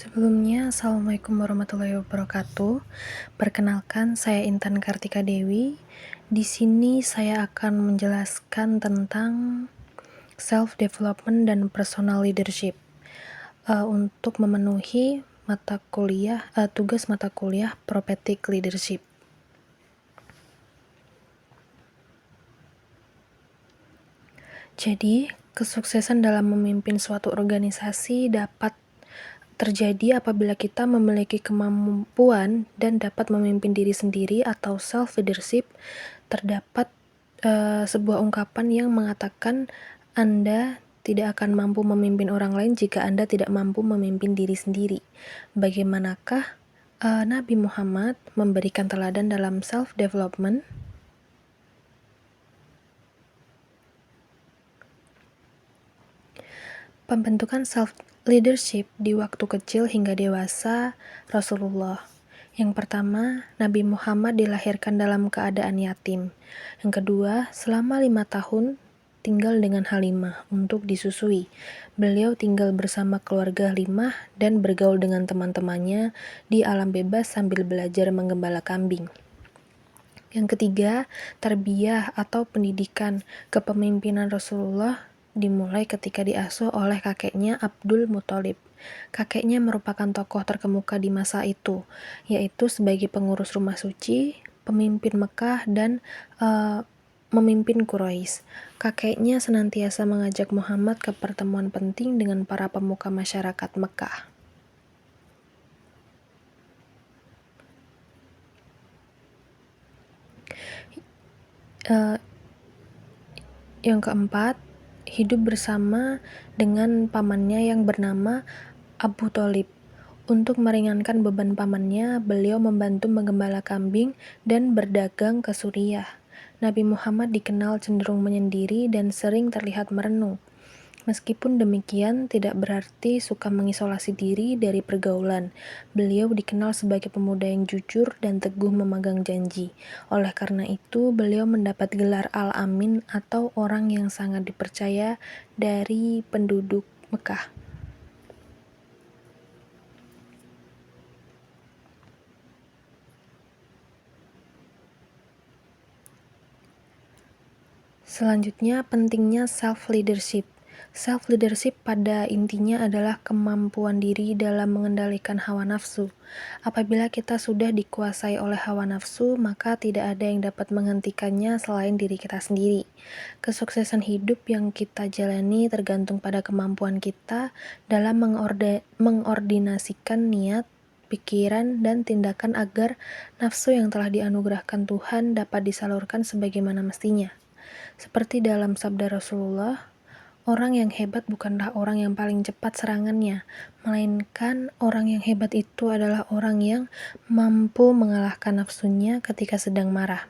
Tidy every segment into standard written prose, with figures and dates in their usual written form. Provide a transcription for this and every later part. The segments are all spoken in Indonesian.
Sebelumnya, Assalamualaikum warahmatullahi wabarakatuh. Perkenalkan, saya Intan Kartika Dewi. Di sini saya akan menjelaskan tentang self-development dan personal leadership untuk memenuhi tugas mata kuliah Prophetic Leadership. Jadi, kesuksesan dalam memimpin suatu organisasi dapat terjadi apabila kita memiliki kemampuan dan dapat memimpin diri sendiri atau self-leadership. Terdapat sebuah ungkapan yang mengatakan Anda tidak akan mampu memimpin orang lain jika Anda tidak mampu memimpin diri sendiri. Bagaimanakah Nabi Muhammad memberikan teladan dalam self-development? Pembentukan self-leadership di waktu kecil hingga dewasa Rasulullah. Yang pertama, Nabi Muhammad dilahirkan dalam keadaan yatim. Yang kedua, selama 5 tahun tinggal dengan Halimah untuk disusui. Beliau tinggal bersama keluarga Halimah dan bergaul dengan teman-temannya di alam bebas sambil belajar menggembala kambing. Yang ketiga, tarbiyah atau pendidikan kepemimpinan Rasulullah dimulai ketika diasuh oleh kakeknya Abdul Muthalib. Kakeknya merupakan tokoh terkemuka di masa itu, yaitu sebagai pengurus rumah suci, pemimpin Mekah, dan memimpin Quraisy. Kakeknya senantiasa mengajak Muhammad ke pertemuan penting dengan para pemuka masyarakat Mekah. Yang keempat, hidup bersama dengan pamannya yang bernama Abu Thalib. Untuk meringankan beban pamannya, beliau membantu menggembala kambing dan berdagang ke Suriah. Nabi Muhammad dikenal cenderung menyendiri dan sering terlihat merenung. Meskipun demikian, tidak berarti suka mengisolasi diri dari pergaulan. Beliau dikenal sebagai pemuda yang jujur dan teguh memegang janji. Oleh karena itu, beliau mendapat gelar Al-Amin atau orang yang sangat dipercaya dari penduduk Mekah. Selanjutnya, pentingnya self-leadership. Self-leadership pada intinya adalah kemampuan diri dalam mengendalikan hawa nafsu. Apabila kita sudah dikuasai oleh hawa nafsu, maka tidak ada yang dapat menghentikannya selain diri kita sendiri. Kesuksesan hidup yang kita jalani tergantung pada kemampuan kita dalam mengordinasikan niat, pikiran, dan tindakan agar nafsu yang telah dianugerahkan Tuhan dapat disalurkan sebagaimana mestinya. Seperti dalam sabda Rasulullah, orang yang hebat bukanlah orang yang paling cepat serangannya, melainkan orang yang hebat itu adalah orang yang mampu mengalahkan nafsunya ketika sedang marah.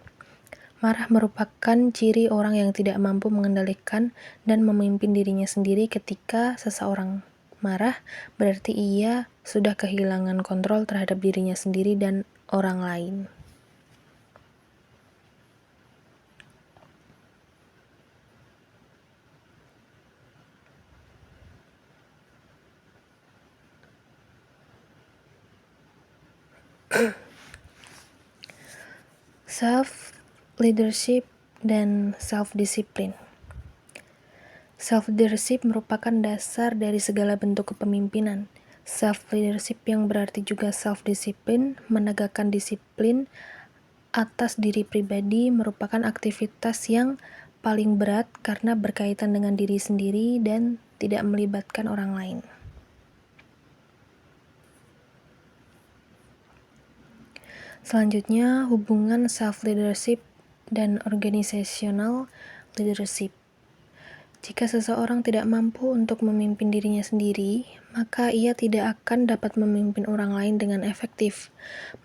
Marah merupakan ciri orang yang tidak mampu mengendalikan dan memimpin dirinya sendiri. Ketika seseorang marah, berarti ia sudah kehilangan kontrol terhadap dirinya sendiri dan orang lain. Self-leadership dan self-discipline. Self-leadership merupakan dasar dari segala bentuk kepemimpinan. Self-leadership yang berarti juga self-discipline, menegakkan disiplin atas diri pribadi, merupakan aktivitas yang paling berat karena berkaitan dengan diri sendiri dan tidak melibatkan orang lain. Selanjutnya, hubungan self-leadership dan organizational leadership. Jika seseorang tidak mampu untuk memimpin dirinya sendiri, maka ia tidak akan dapat memimpin orang lain dengan efektif.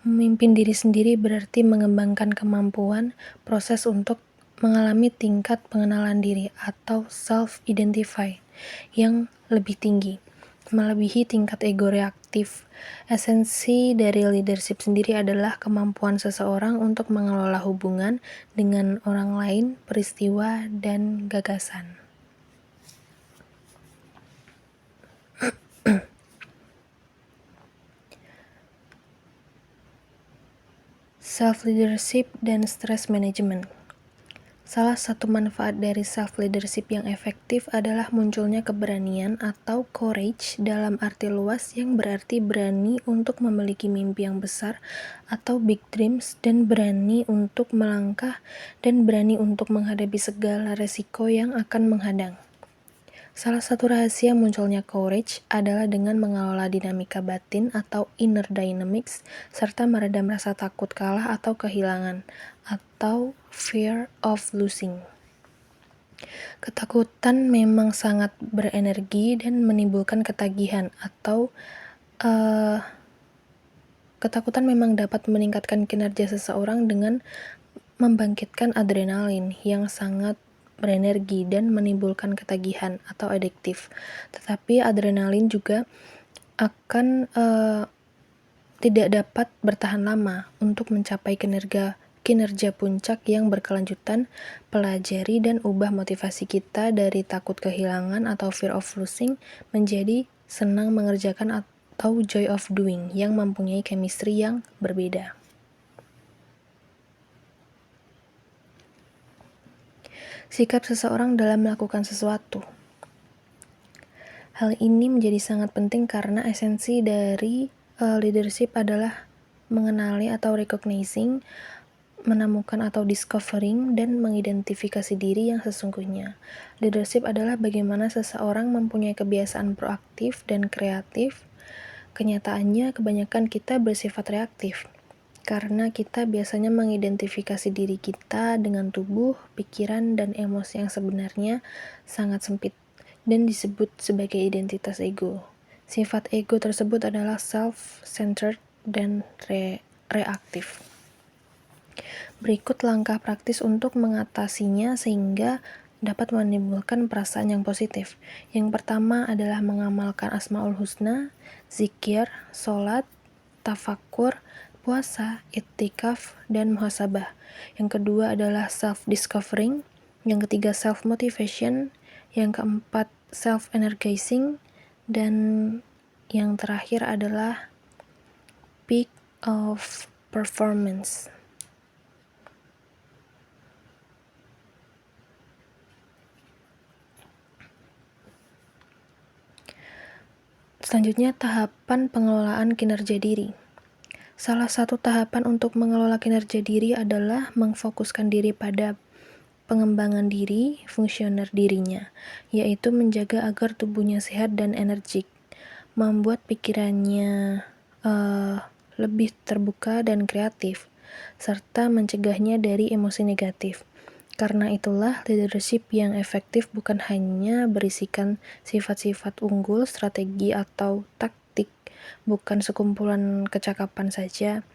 Memimpin diri sendiri berarti mengembangkan kemampuan proses untuk mengalami tingkat pengenalan diri atau self-identify yang lebih tinggi, melebihi tingkat ego reaktif. Esensi dari leadership sendiri adalah kemampuan seseorang untuk mengelola hubungan dengan orang lain, peristiwa, dan gagasan. Self-leadership dan stress management. Salah satu manfaat dari self-leadership yang efektif adalah munculnya keberanian atau courage dalam arti luas yang berarti berani untuk memiliki mimpi yang besar atau big dreams dan berani untuk melangkah dan berani untuk menghadapi segala resiko yang akan menghadang. Salah satu rahasia munculnya courage adalah dengan mengelola dinamika batin atau inner dynamics, serta meredam rasa takut kalah atau kehilangan, atau fear of losing. Ketakutan memang sangat berenergi dan menimbulkan ketagihan, atau ketakutan memang dapat meningkatkan kinerja seseorang dengan membangkitkan adrenalin yang sangat berenergi dan menimbulkan ketagihan atau adiktif. Tetapi adrenalin juga akan tidak dapat bertahan lama. Untuk mencapai kinerja puncak yang berkelanjutan, pelajari dan ubah motivasi kita dari takut kehilangan atau fear of losing menjadi senang mengerjakan atau joy of doing yang mempunyai chemistry yang berbeda. Sikap seseorang dalam melakukan sesuatu. Hal ini menjadi sangat penting karena esensi dari leadership adalah mengenali atau recognizing, menemukan atau discovering, dan mengidentifikasi diri yang sesungguhnya. Leadership adalah bagaimana seseorang mempunyai kebiasaan proaktif dan kreatif. Kenyataannya, kebanyakan kita bersifat reaktif, karena kita biasanya mengidentifikasi diri kita dengan tubuh, pikiran, dan emosi yang sebenarnya sangat sempit dan disebut sebagai identitas ego. Sifat ego tersebut adalah self-centered dan reaktif. Berikut langkah praktis untuk mengatasinya sehingga dapat menimbulkan perasaan yang positif. Yang pertama adalah mengamalkan Asmaul Husna, zikir, sholat, tafakur, puasa, iktikaf, dan muhasabah. Yang kedua adalah self-discovering. Yang ketiga self-motivation. Yang keempat self-energizing. Dan yang terakhir adalah peak of performance. Selanjutnya, tahapan pengelolaan kinerja diri. Salah satu tahapan untuk mengelola kinerja diri adalah mengfokuskan diri pada pengembangan diri, fungsioner dirinya, yaitu menjaga agar tubuhnya sehat dan energik, membuat pikirannya lebih terbuka dan kreatif, serta mencegahnya dari emosi negatif. Karena itulah, leadership yang efektif bukan hanya berisikan sifat-sifat unggul, strategi, atau taktik, bukan sekumpulan kecakapan saja.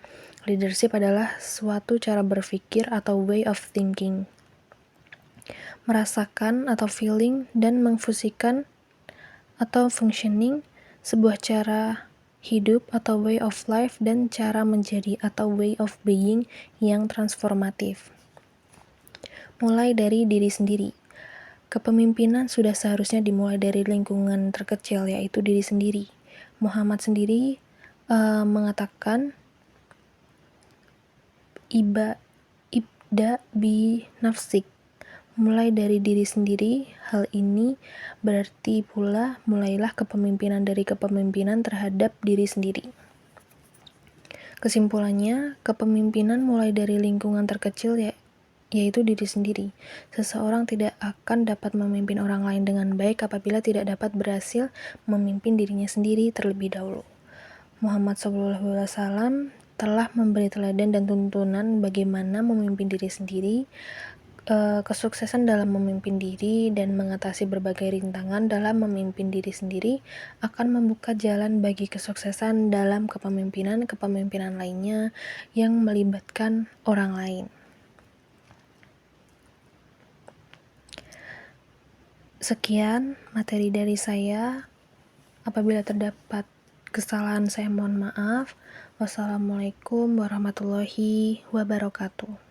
Leadership adalah suatu cara berpikir atau way of thinking, merasakan atau feeling, dan memfusikan atau functioning, sebuah cara hidup atau way of life, dan cara menjadi atau way of being yang transformatif. Mulai dari diri sendiri. Kepemimpinan sudah seharusnya dimulai dari lingkungan terkecil, yaitu diri sendiri. Muhammad sendiri mengatakan, ibda bi nafsik, mulai dari diri sendiri. Hal ini berarti pula mulailah kepemimpinan dari kepemimpinan terhadap diri sendiri. Kesimpulannya, kepemimpinan mulai dari lingkungan terkecil yaitu diri sendiri. Seseorang tidak akan dapat memimpin orang lain dengan baik apabila tidak dapat berhasil memimpin dirinya sendiri terlebih dahulu. Muhammad SAW telah memberi teladan dan tuntunan bagaimana memimpin diri sendiri. Kesuksesan dalam memimpin diri dan mengatasi berbagai rintangan dalam memimpin diri sendiri akan membuka jalan bagi kesuksesan dalam kepemimpinan lainnya yang melibatkan orang lain. Sekian materi dari saya. Apabila terdapat kesalahan, saya mohon maaf. Wassalamualaikum warahmatullahi wabarakatuh.